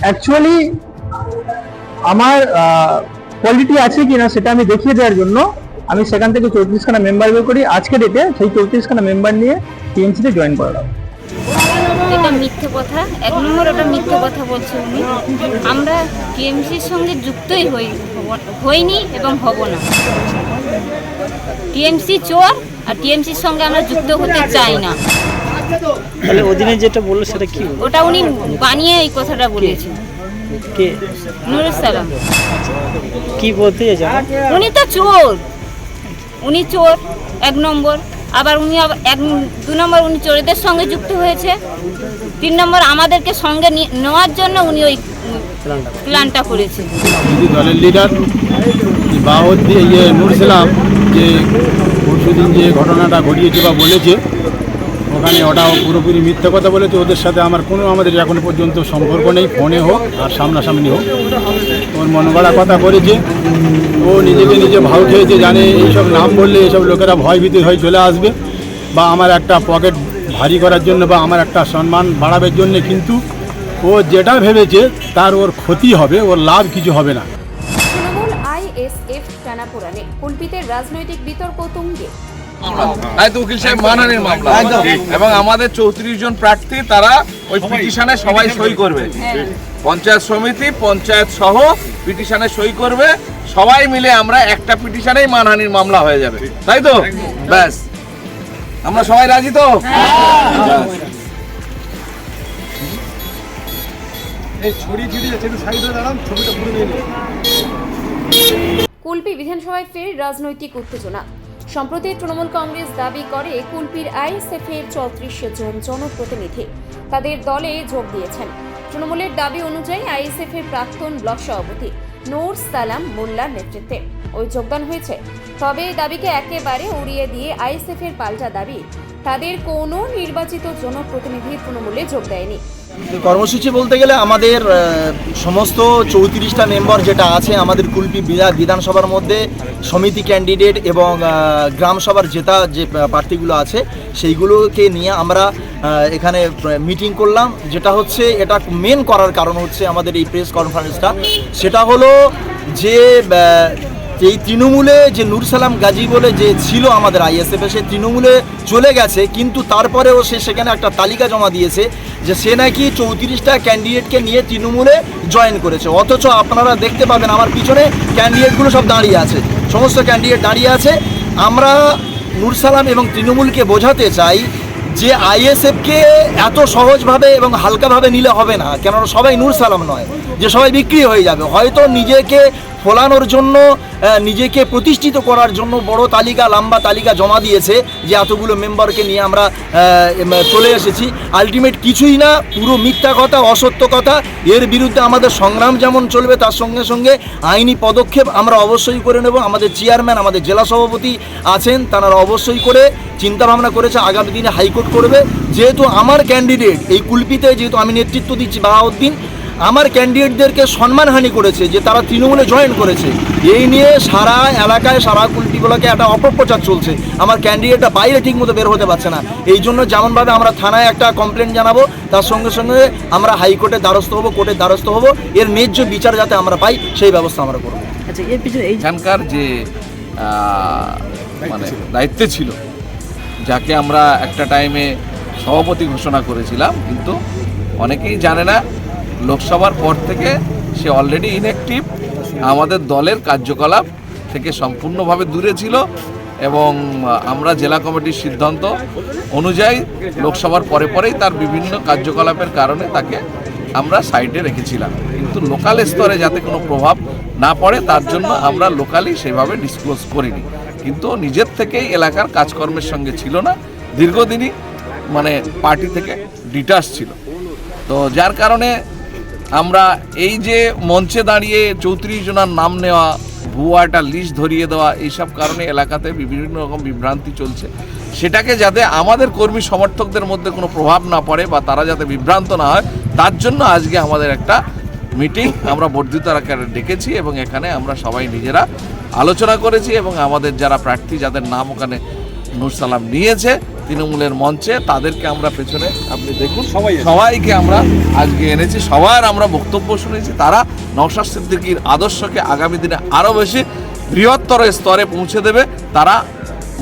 Actually আমার quality আছে কিনা সেটা আমি দেখিয়ে দেওয়ার জন্য আমি সেখান থেকে 34খানা মেম্বার বের করি। আজকে ডেটে সেই 34খানা মেম্বার নিয়ে টিএমসিতে জয়েন করালাম। এটা মিথ্যে কথা, এক নম্বর ওটা মিথ্যে কথা বলছে উনি। আমরা টিএমসির সঙ্গে যুক্তই হইনি এবং হব না। টিএমসি চোর, আর টিএমসির সঙ্গে আমরা যুক্ত হতে চাই না। তাহলে অধীনে যেটা বললো সেটা কি? ওটা উনি বানিয়ে এই কথাটা বলেছেন। কে? নুরুল সালাম। কি বলতে চান? উনি তো চোর, উনি চোর এক নম্বর। আবার উনি দু নম্বর উনি চোরদের সঙ্গে যুক্ত হয়েছে। 3 নম্বর আমাদেরকে সঙ্গে নেওয়ার জন্য উনি ওই প্ল্যানটা করেছেন। দলের লিডার নুরুল সালাম যে পরশুদিন যে ঘটনাটা ঘটিয়েছে বা বলেছে, ওখানে ওটাও পুরোপুরি মিথ্যে কথা বলেছে। ওদের সাথে আমাদের এখনো পর্যন্ত সম্পর্ক নেই, ফোনে হোক আর সামনাসামনি হোক। ওর মন গড়া কথা করেছে, ও নিজেকে নিজে ভাও খেয়েছে, জানে এইসব নাম বললে এইসব লোকেরা ভয়ভীত হয়ে চলে আসবে বা আমার একটা পকেট ভারী করার জন্য বা আমার একটা সম্মান বাড়াবার জন্য। কিন্তু ও যেটা ভেবেছে তার ওর ক্ষতি হবে, ওর লাভ কিছু হবে না। তৃণমূল আইএসএফ টানাপোড়েনে কুলপিতের রাজনৈতিক বিতর্ক তুঙ্গে। উকিল সাহেব মানহানির মামলা এবং আমাদের 34 জন প্রার্থী তারা ওই পিটিশনে সবাই সই করবে। পঞ্চায়েত সমিতি, পঞ্চায়েত সহ পিটিশনে সই করবে। সবাই মিলে আমরা একটা পিটিশনেই মানহানির মামলা হয়ে যাবে, তাই তো? ব্যাস, আমরা সবাই রাজি তো? কুলপি বিধানসভায় ফের রাজনৈতিক উত্তেজনা। সম্প্রতি তৃণমূল কংগ্রেস দাবি করে কুলপির আইএসএফ এর 34 জন জনপ্রতিনিধি তাদের দলে যোগ দিয়েছেন। তৃণমূলের দাবি অনুযায়ী আইএসএফ এর প্রাক্তন ব্লক সভাপতি নুরুল সালাম মোল্লার নেতৃত্বে ওই যোগদান হয়েছে। তবে এই দাবিকে একেবারে উড়িয়ে দিয়ে আইএসএফ এর পাল্টা দাবি তাদের কোনো নির্বাচিত জনপ্রতিনিধি তৃণমূলে যোগ দেয়নি। কর্মসূচি বলতে গেলে আমাদের সমস্ত 34টা মেম্বার যেটা আছে আমাদের কুলপি বিধানসভার মধ্যে সমিতি ক্যান্ডিডেট এবং গ্রাম সভার জেতা যে প্রার্থীগুলো আছে সেইগুলোকে নিয়ে আমরা এখানে মিটিং করলাম। যেটা হচ্ছে এটা মেন করার কারণ হচ্ছে আমাদের এই প্রেস কনফারেন্সটা, সেটা হলো যে এই তৃণমূলে যে নুরুল সালাম গাজী বলে যে ছিল আমাদের আইএসএফে, সে তৃণমূলে চলে গেছে। কিন্তু তারপরেও সে সেখানে একটা তালিকা জমা দিয়েছে যে সে নাকি 34টা ক্যান্ডিডেটকে নিয়ে তৃণমূলে জয়েন করেছে। অথচ আপনারা দেখতে পাবেন আমার পিছনে ক্যান্ডিডেটগুলো সব দাঁড়িয়ে আছে, সমস্ত ক্যান্ডিডেট দাঁড়িয়ে আছে। আমরা নুরুল সালাম এবং তৃণমূলকে বোঝাতে চাই যে আইএসএফকে এত সহজভাবে এবং হালকাভাবে নিলে হবে না, কেননা সবাই নুরুল সালাম নয় যে সবাই বিক্রি হয়ে যাবে। হয়তো নিজেকে ফলানোর জন্য, নিজেকে প্রতিষ্ঠিত করার জন্য বড় তালিকা, লম্বা তালিকা জমা দিয়েছে যে এতগুলো মেম্বারকে নিয়ে আমরা চলে এসেছি। আলটিমেট কিছুই না, পুরো মিথ্যা কথা, অসত্য কথা। এর বিরুদ্ধে আমাদের সংগ্রাম যেমন চলবে, তার সঙ্গে সঙ্গে আইনি পদক্ষেপ আমরা অবশ্যই করে নেব। আমাদের চেয়ারম্যান, আমাদের জেলা সভাপতি আছেন, তারা অবশ্যই করে চিন্তাভাবনা করেছে আগামী দিনে হাইকোর্ট করবে। যেহেতু আমার ক্যান্ডিডেট এই কুলপিতে, যেহেতু আমি নেতৃত্ব দিচ্ছি বাহাউদ্দিন, আমার ক্যান্ডিডেটদেরকে সম্মানহানি করেছে যে তারা তৃণমূলে জয়েন করেছে। এই নিয়ে সারা এলাকায়, সারা কুলপি ব্লকে একটা অপপ্রচার চলছে। আমার ক্যান্ডিডেটটা বাইরে ঠিকমতো বের হতে পারছে না। এই জন্য যেমনভাবে আমরা থানায় একটা কমপ্লেন জানাবো, তার সঙ্গে সঙ্গে আমরা হাইকোর্টের দ্বারস্থ হব, কোর্টের দ্বারস্থ হব। এর ন্যায্য বিচার যাতে আমরা পাই সেই ব্যবস্থা আমরা করবো। আচ্ছা, এর পিছনে এখানকার যে মানে দায়িত্বে ছিল, যাকে আমরা একটা টাইমে সভাপতি ঘোষণা করেছিলাম, কিন্তু অনেকেই জানে না লোকসভার পর থেকে সে অলরেডি ইনঅ্যাক্টিভ, আমাদের দলের কার্যকলাপ থেকে সম্পূর্ণভাবে দূরে ছিল। এবং আমরা জেলা কমিটির সিদ্ধান্ত অনুযায়ী লোকসভার পরেই তার বিভিন্ন কার্যকলাপের কারণে তাকে আমরা সাইডে রেখেছিলাম। কিন্তু লোকাল স্তরে যাতে কোনো প্রভাব না পড়ে তার জন্য আমরা লোকালি সেভাবে ডিসক্লোজ করিনি। কিন্তু নিজের থেকেই এলাকার কাজকর্মের সঙ্গে ছিল না, দীর্ঘদিনই মানে পার্টি থেকে ডিটাচ ছিল। তো যার কারণে আমরা এই যে মঞ্চে দাঁড়িয়ে 34 জনের নাম নেওয়া, ভুয়া একটা লিস্ট ধরিয়ে দেওয়া, এইসব কারণে এলাকাতে বিভিন্ন রকম বিভ্রান্তি চলছে। সেটাকে যাতে আমাদের কর্মী সমর্থকদের মধ্যে কোনো প্রভাব না পড়ে বা তারা যাতে বিভ্রান্ত না হয়, তার জন্য আজকে আমাদের একটা মিটিং আমরা বর্ধিত আকারে ডেকেছি এবং এখানে আমরা সবাই নিজেরা আলোচনা করেছি এবং আমাদের যারা প্রার্থী, যাদের নাম ওখানে নুরুল সালাম নিয়েছে, তৃণমূলের মঞ্চে, তাদেরকে আমরা পেছনে আপনি দেখুন সবাইকে আমরা আজকে এনেছি, সবার আমরা বক্তব্য শুনেছি। তারা নওশাদ সিদ্দিকীর আদর্শকে আগামী দিনে আরও বেশি বৃহত্তর স্তরে পৌঁছে দেবে। তারা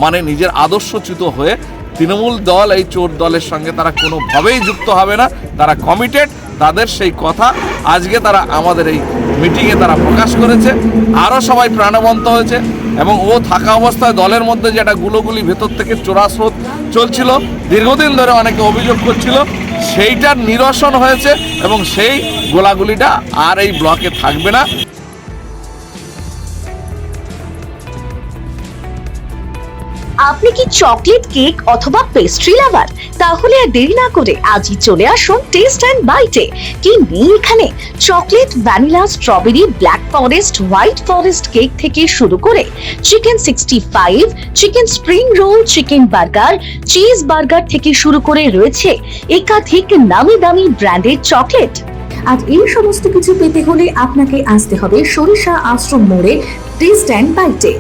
মানে নিজের আদর্শচ্যুত হয়ে তৃণমূল দল এই চোর দলের সঙ্গে তারা কোনোভাবেই যুক্ত হবে না। তারা কমিটেড, তাদের সেই কথা আজকে তারা আমাদের এই মিটিংয়ে তারা প্রকাশ করেছে। আরও সবাই প্রাণবন্ত হয়েছে এবং ও থাকা অবস্থায় দলের মধ্যে যে একটা গুলোগুলি ভেতর থেকে চোরাস্রোত চলছিল, দীর্ঘদিন ধরে অনেকে অভিযোগ করছিল, সেইটার নিরসন হয়েছে এবং সেই গোলাগুলিটা আর এই ব্লকে থাকবে না। আপনি কি চকলেট কেক অথবা পেস্ট্রি লাভার? তাহলে আর দেরি না করে আজই চলে আসুন টেস্ট অ্যান্ড বাইটে। কি নেই এখানে? Chocolate, vanilla, strawberry, black forest, white forest cake থেকে শুরু করে chicken 65, chicken spring roll, chicken burger, cheese burger থেকে শুরু করে রয়েছে একাধিক নামি দামি ব্র্যান্ডের চকলেট। আজ এই সমস্ত কিছু পেতে হলে আপনাকে আসতে হবে সরিষা আশ্রম মোড়ে টেস্ট অ্যান্ড বাইটে।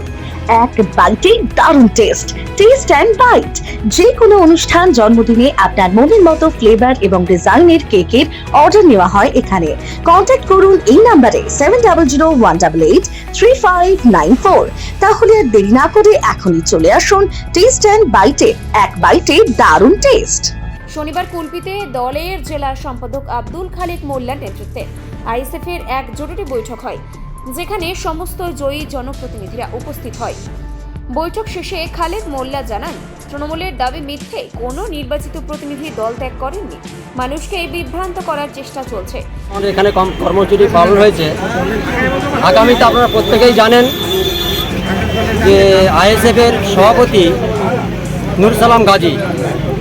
এক বাইটে দারুণ টেস্ট। টেস্ট অ্যান্ড বাইট যে কোনো অনুষ্ঠান, জন্মদিনে আপনার মনের মতো ফ্লেভার এবং ডিজাইনের কেকের অর্ডার নেওয়া হয় এখানে। কন্ট্যাক্ট করুন এই নাম্বারে 7001883594। তাহলে আর দেরি না করে এখনই চলে আসুন টেস্ট অ্যান্ড বাইটে। এক বাইটে দারুণ টেস্ট। শনিবার কুলপিতে দলের জেলা সম্পাদক আব্দুল খালেক মোল্লার নেতৃত্বে আইএসএফ এর এক জরুরি বৈঠক হয়, যেখানে সমস্ত জয়ী জনপ্রতিনিধিরা উপস্থিত হয়। বৈঠক শেষে খালেক মোল্লা জানান, তৃণমূলের দাবি মিথ্যে, কোনো নির্বাচিত প্রতিনিধি দল ত্যাগ করেননি, মানুষকে বিভ্রান্ত করার চেষ্টা চলছে। আমাদের এখানে কর্মসূচি পালন হয়েছে। আগামীতে আপনারা প্রত্যেকেই জানেন যে আইএসএফ এর সভাপতি নুর সালাম গাজী,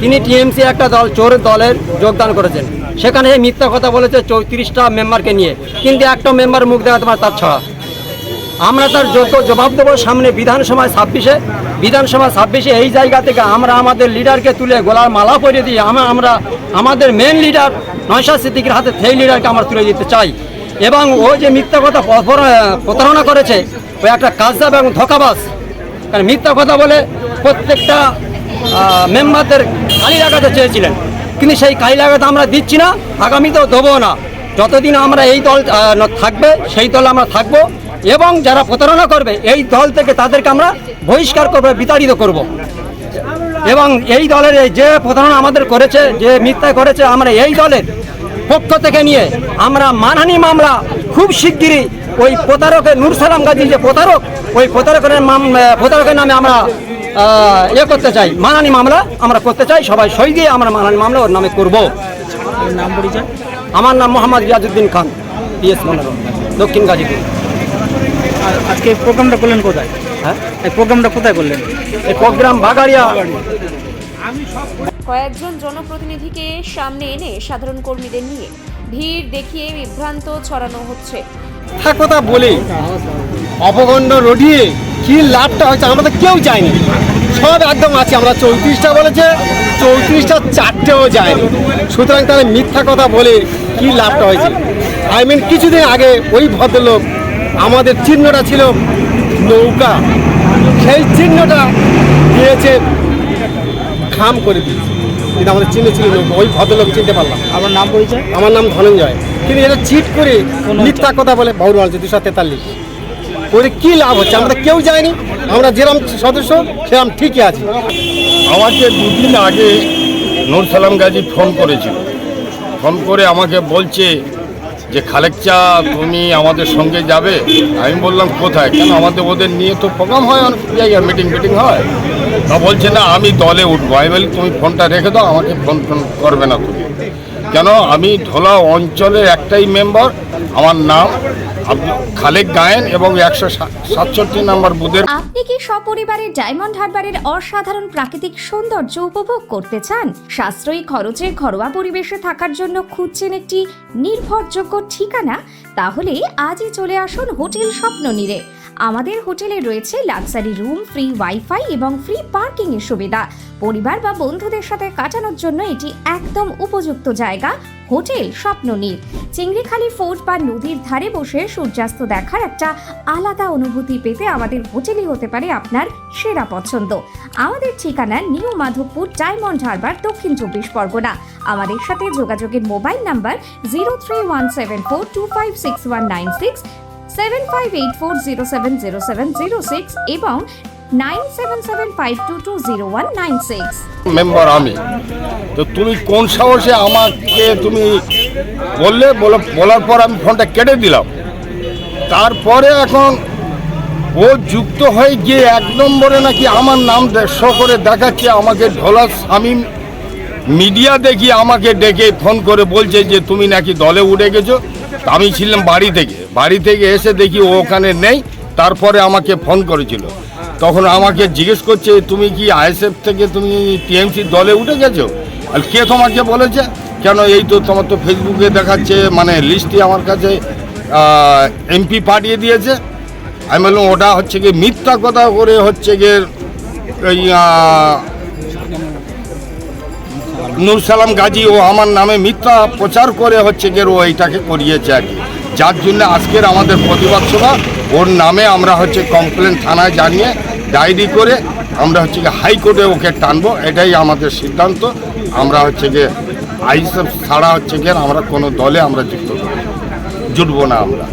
তিনি টিএমসি একটা দল চোর দলের যোগদান করেছেন। সেখানে মিথ্যা কথা বলেছে 34টা মেম্বারকে নিয়ে, কিন্তু একটা মেম্বার মুখ দেখাতে পারে তার ছাড়া। আমরা তার যোগ্য জবাব দেবো সামনে বিধানসভায় 26-এ এই জায়গা থেকে আমরা আমাদের লিডারকে তুলে গোলার মালা পরিয়ে দিয়ে আমরা আমাদের মেন লিডার নওশাদ সিদ্দিকীর হাতে সেই লিডারকে আমরা তুলে দিতে চাই। এবং ও যে মিথ্যা কথা প্রতারণা করেছে, ওই একটা কাজদাব এবং ধোঁকাবাজ। কারণ মিথ্যা কথা বলে প্রত্যেকটা মেম্বারদের কালি লাগাতে চেয়েছিলেন, কিন্তু সেই কালি লাগাতে আমরা দিচ্ছি না, আগামীতেও দেবো না। যতদিন আমরা এই দল থাকবে সেই দল আমরা থাকবো, এবং যারা প্রতারণা করবে এই দল থেকে তাদেরকে আমরা বহিষ্কার করবো, বিতাড়িত করব। এবং এই দলের যে প্রতারণা আমাদের করেছে, যে মিথ্যা করেছে, আমরা এই দলের পক্ষ থেকে নিয়ে আমরা মানহানি মামলা খুব শিগগিরই ওই প্রতারকের নুর সালাম গাজী যে প্রতারক, ওই প্রতারকের নামে আমরা করতে চাই, মানহানি মামলা আমরা করতে চাই। সবাই সই দিয়ে আমরা মানহানি মামলা ওর নামে করব। নাম পরিচয়? আমার নাম মোহাম্মদ রিয়াজউদ্দিন খান, PS 15, দক্ষিণ গাজীপুর। আর আজকে প্রোগ্রামটা করলেন কোথায়? হ্যাঁ, এই প্রোগ্রামটা কোথায় করলেন? এই প্রোগ্রাম বাগাড়িয়া। কয়েকজন জনপ্রতিনিধিকে সামনে এনে সাধারণ কর্মীদের নিয়ে ভিড় দেখিয়ে বিভ্রান্ত ছড়ানো হচ্ছে। কথা বলে অপগণ্ড রটিয়ে কি লাভটা হয়েছে আমরা তো কেউ চাইনি। সব একদম আছে, আমরা 34টা বলেছে, 34টা 4টেও যায়নি। সুতরাং তাহলে মিথ্যা কথা বলে কি লাভটা হয়েছে? কিছুদিন আগে ওই ভদ্রলোক, আমাদের চিহ্নটা ছিল নৌকা, সেই চিহ্নটা দিয়েছে খাম করে দিয়েছে, কিন্তু আমাদের চিহ্ন ছিল নৌকা। ওই ভদ্রলোক চিনতে পারলাম। আমার নাম পরিচয়? আমার নাম ধনঞ্জয়। কিন্তু এটা চিট করে মিথ্যা কথা বলে বাউরওয়াল 243 করে কি লাভ হচ্ছে? আমরা কেউ যায়নি, আমরা যেরকম সদস্য সেরকম ঠিকই আছি। আমাকে দুদিন আগে নুর সালাম গাজী ফোন করেছিল। ফোন করে আমাকে বলছে যে খালেক চা তুমি আমাদের সঙ্গে যাবে। আমি বললাম কোথায়? কেন আমাদের ওদের নিয়ে তো প্রোগ্রাম হয়, অনেক জায়গায় মিটিং হয়। তা বলছে না আমি দলে উঠবো। আমি বলি তুমি ফোনটা রেখে দাও, আমাকে ফোন করবে না তুমি। কেন? আমি ধোলা অঞ্চলের একটাই মেম্বার, আমার নাম খালেক গায়েন এবং 167 নম্বর বুথের। আপনি কি সপরিবারে ডায়মন্ড হারবারের অসাধারণ প্রাকৃতিক সৌন্দর্য উপভোগ করতে চান? সাশ্রয়ী খরচে ঘরোয়া পরিবেশে থাকার জন্য খুঁজছেন একটি নির্ভরযোগ্য ঠিকানা? তাহলে আজই চলে আসুন হোটেল স্বপ্ননীড়ে। আমাদের হোটেলে রয়েছে লাক্সারি রুম, ফ্রি ওয়াইফাই এবং ফ্রি পার্কিং এর সুবিধা। পরিবার বা বন্ধুদের সাথে কাটানোর জন্য এটি একদম উপযুক্ত জায়গা। হোটেল স্বপ্ননীড়। চিংড়িখালি ফোর্ট বা নদীর ধারে বসে সূর্যাস্ত দেখার একটা আলাদা অনুভূতি পেতে আমাদের হোটেলই হতে পারে আপনার সেরা পছন্দ। আমাদের ঠিকানা নিউ মাধবপুর, ডায়মন্ড হারবার, দক্ষিণ 24 পরগনা। আমাদের সাথে যোগাযোগের মোবাইল নাম্বার 031742566196, 7584070706 এবং 9775220196। মেম্বার আমি তো, তুমি কোন সাহসে আমাকে তুমি বলার পর আমি ফোনটা কেটে দিলাম। তারপরে এখন ও যুক্ত হয়ে গিয়ে 1 নম্বরে নাকি আমার নাম শো করে দেখাচ্ছে, আমাকে ঢোলা শামীম মিডিয়া দেখি আমাকে ডেকে ফোন করে বলছে যে তুমি নাকি দলে উঠে গেছো। তা আমি ছিলাম বাড়ি থেকে এসে দেখি ও ওখানে নেই। তারপরে আমাকে ফোন করেছিল, তখন আমাকে জিজ্ঞেস করছে তুমি কি আইএসএফ থেকে তুমি টিএমসি দলে উঠে গেছো? আর কে তোমাকে বলেছে? কেন এই তো তোমার তো ফেসবুকে দেখাচ্ছে, মানে লিস্টে আমার কাছে এমপি পাঠিয়ে দিয়েছে। আমি বললাম ওটা হচ্ছে গিয়ে মিথ্যা কথা করে হচ্ছে গিয়ে ওই নূর সালাম গাজী ও আমার নামে মিথ্যা প্রচার করে হচ্ছে গিয়ে ও এইটাকে করিয়েছে আর কি। যার জন্য আজকের আমাদের প্রতিবাদ সভা। ওর নামে আমরা হচ্ছে কমপ্লেন থানায় জানিয়ে ডায়েরি করে আমরা হচ্ছে গিয়ে হাইকোর্টে ওকে টানবো, এটাই আমাদের সিদ্ধান্ত। আমরা হচ্ছে গিয়ে আইএসএফ ছাড়া হচ্ছে গিয়ে আমরা কোনো দলে আমরা জুটবো না আমরা।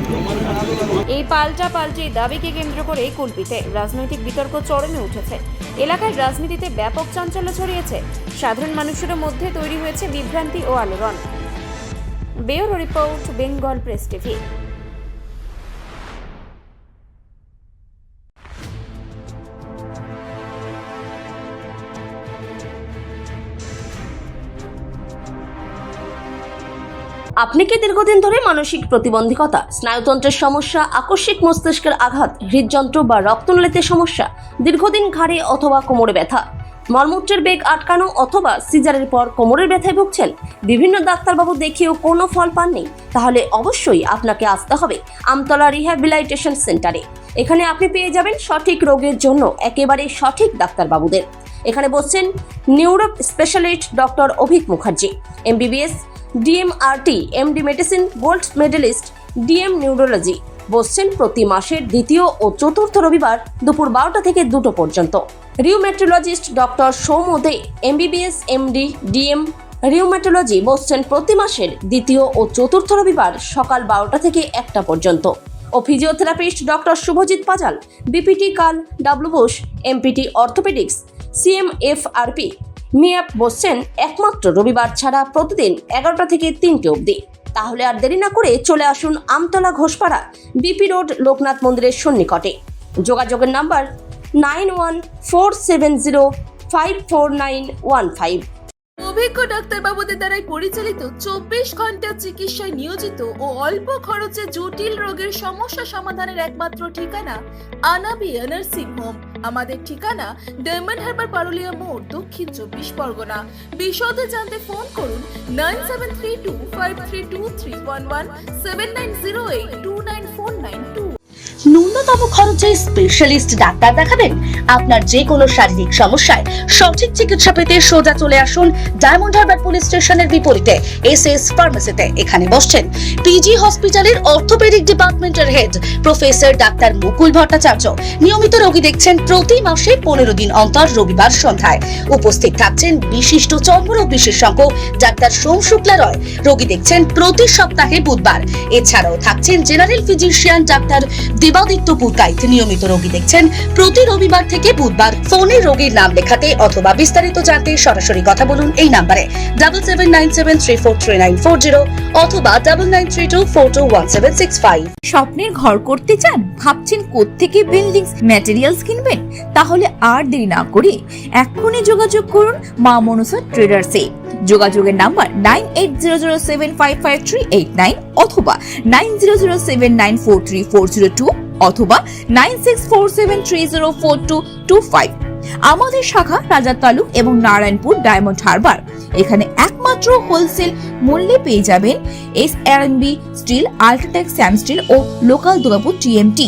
এই পাল্টাপাল্টি দাবিকে কেন্দ্র করে কুলপিতে রাজনৈতিক বিতর্ক চরমে উঠেছে। এলাকার রাজনীতিতে ব্যাপক চাঞ্চল্য ছড়িয়েছে। সাধারণ মানুষের মধ্যে তৈরি হয়েছে বিভ্রান্তি ও আলোড়ন। Bureau report, Bengal press TV. আপনি কি দীর্ঘদিন ধরে মানসিক প্রতিবন্ধকতা, স্নায়ুতন্ত্রের সমস্যা, আকস্মিক মস্তিষ্কের আঘাত, হৃদযন্ত্র বা রক্তনালীতে সমস্যা, দীর্ঘদিন ঘাড়ে অথবা কোমরে ব্যথা, মলমূত্রের বেগ আটকানো অথবা সিজারের পর কোমরের ব্যথায় ভুগছেন, বিভিন্ন ডাক্তারবাবু দেখিয়েও কোনো ফল পাননি? তাহলে অবশ্যই আপনাকে আসতে হবে আমতলা রিহ্যাবিলিটেশন সেন্টারে। এখানে আপনি পেয়ে যাবেন সঠিক রোগের জন্য একেবারে সঠিক ডাক্তারবাবুদের। এখানে বসছেন neuro specialist doctor Avik Mukherjee, MBBS, DMRT, MD medicine, gold medalist, DM neurology. বসছেন প্রতি মাসের দ্বিতীয় ও চতুর্থ রবিবার দুপুর 12টা থেকে 2টো পর্যন্ত। রিউমেটোলজিস্ট ডক্টর সৌম্য দে, MBBS, MD, DM রিউমেটোলজি। বসছেন প্রতি মাসের দ্বিতীয় ও চতুর্থ রবিবার সকাল 12টা থেকে 1টা পর্যন্ত। ও physiotherapist doctor Subhajit puzzle, BPT কাল, W Bush, MPT orthopaedics, CMFRP মিয়াপ। বসছেন একমাত্র রবিবার ছাড়া প্রতিদিন 11টা থেকে 3টে অবধি। তাহলে আর দেরি না করে চলে আসুন আমতলা ঘোষপাড়া, BP রোড, লোকনাথ মন্দিরের সন্নিকটে। যোগাযোগের নাম্বার 9147054915। অভিজ্ঞ ডাক্তারবাবুদের দ্বারাই পরিচালিত 24 ঘন্টা চিকিৎসায় নিয়োজিত ও অল্প খরচে জটিল রোগের সমস্যা সমাধানের একমাত্র ঠিকানা আনাবিয়া নার্সিং হোম। আমাদের ঠিকানা ডায়মন্ড হারবার, পারুলিয়া মোড়, দক্ষিণ 24 পরগনা। বিশদে জানতে ফোন করুন 9732532311, 7908299492। ন্যূনতম খরচে স্পেশালিস্ট ডাক্তার দেখাবেন আপনার যে কোনো শারীরিক সমস্যায়। সঠিক চিকিৎসা পেতে সোজা চলে আসুন ডায়মন্ড হারবার পুলিশ স্টেশনের বিপরীতে SS ফার্মেসিতে। এখানে বসছেন PG হসপিটালের অর্থোপেডিক ডিপার্টমেন্টের হেড প্রফেসর ডাক্তার মুকুল ভট্টাচার্য। নিয়মিত রোগী দেখছেন প্রতি মাসে 15 দিন অন্তর রবিবার সন্ধ্যায়। উপস্থিত থাকছেন বিশিষ্ট চর্মরোগ বিশেষজ্ঞ ডাক্তার সোম শুক্লা রয়। রোগী দেখছেন প্রতি সপ্তাহে বুধবার। এছাড়াও থাকছেন general physician doctor Debaditya Purkait. নিয়মিত রোগী দেখছেন প্রতি রবিবার থেকে বুধবার। ফোনে রোগীর নাম লেখাতে অথবা বিস্তারিত জানতে সরাসরি কথা বলুন এই নাম্বারে 7797343940 অথবা 9932421765। স্বপ্নের ঘর করতে চান? ভাবছেন কোত্থেকে বিল্ডিং ম্যাটেরিয়ালস কিনবেন? তাহলে আর দেরি না করে এক্ষুনি যোগাযোগ করুন মা মনসা ট্রেডার্সে। যোগাযোগের নাম্বার 9800755389 অথবা 9007943402 অথবা 9647304225। আমাদের শাখা রাজা তালুক এবং নারায়ণপুর, ডায়মন্ড হারবার। এখানে একমাত্র হোলসেল মূল্যে পেয়ে যাবেন SRMB steel, UltraTech, Shyam steel ও লোকাল দুর্গাপুর TMT।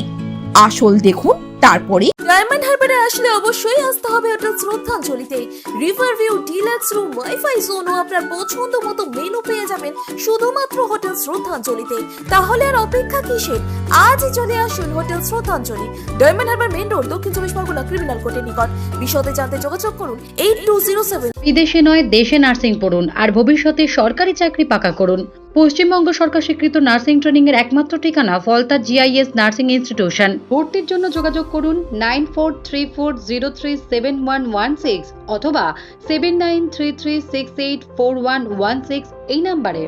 আসল দেখুন, তারপরে ডায়মন্ড হারবারে আসলে অবশ্যই আসতে হবে হোটেল শ্রদ্ধাঞ্জলিতে। River view, deluxe room, wifi zone ও আপনার পছন্দ মতো মেনু পেয়ে যাবেন শুধুমাত্র হোটেল শ্রদ্ধাঞ্জলিতে। তাহলে আর অপেক্ষা কিসের? আজই চলে আসুন হোটেল শ্রদ্ধাঞ্জলি, ডায়মন্ড হারবার মেইন রোড, দক্ষিণ চব্বিশ পরগনা, ক্রিমিনাল কোর্টের নিকট। বিশদে জানতে যোগাযোগ করুন 8207। বিদেশে নয়, দেশে নার্সিং পড়ুন আর ভবিষ্যতে সরকারি চাকরি পাকা করুন। পশ্চিমবঙ্গ সরকার স্বীকৃত নার্সিং ট্রেনিং এর একমাত্র ঠিকানা ফলতা GIS নার্সিং ইনস্টিটিউশন। ভর্তির জন্য যোগাযোগ করুন 9434037116 অথবা 7933684116 এই নাম্বারে।